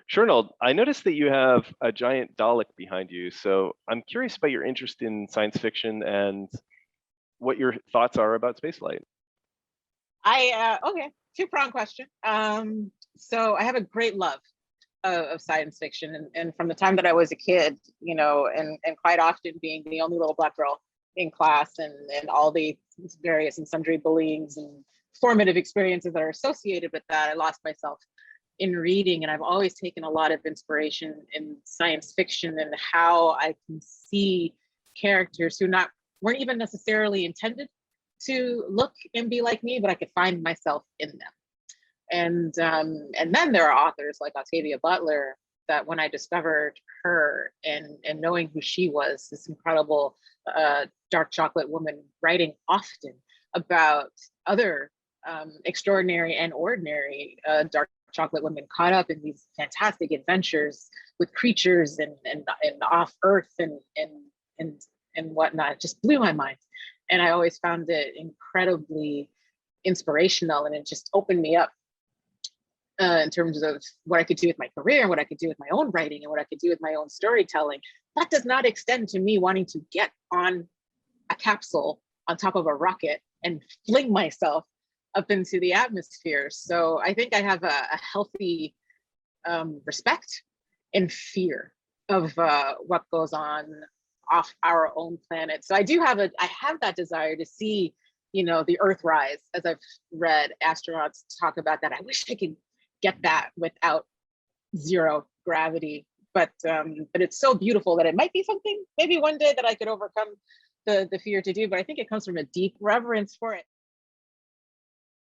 Shernold, I noticed that you have a giant Dalek behind you, so I'm curious about your interest in science fiction and what your thoughts are about spaceflight. Okay, two-pronged question. So I have a great love of science fiction, and from the time that I was a kid, and quite often being the only little black girl in class, and all the various and sundry bullyings and formative experiences that are associated with that, I lost myself in reading, and I've always taken a lot of inspiration in science fiction and how I can see characters who not weren't even necessarily intended to look and be like me, but I could find myself in them. And then there are authors like Octavia Butler that when I discovered her and knowing who she was, this incredible dark chocolate woman writing often about other extraordinary and ordinary dark chocolate women caught up in these fantastic adventures with creatures and off Earth and whatnot, it just blew my mind. And I always found it incredibly inspirational, and it just opened me up in terms of what I could do with my career and what I could do with my own writing and what I could do with my own storytelling. That does not extend to me wanting to get on a capsule on top of a rocket and fling myself up into the atmosphere. So I think I have a healthy respect and fear of what goes on off our own planet. So I have that desire to see, the Earth rise, as I've read astronauts talk about that. I wish I could get that without zero gravity, but it's so beautiful that it might be something maybe one day that I could overcome the fear to do. But I think it comes from a deep reverence for it.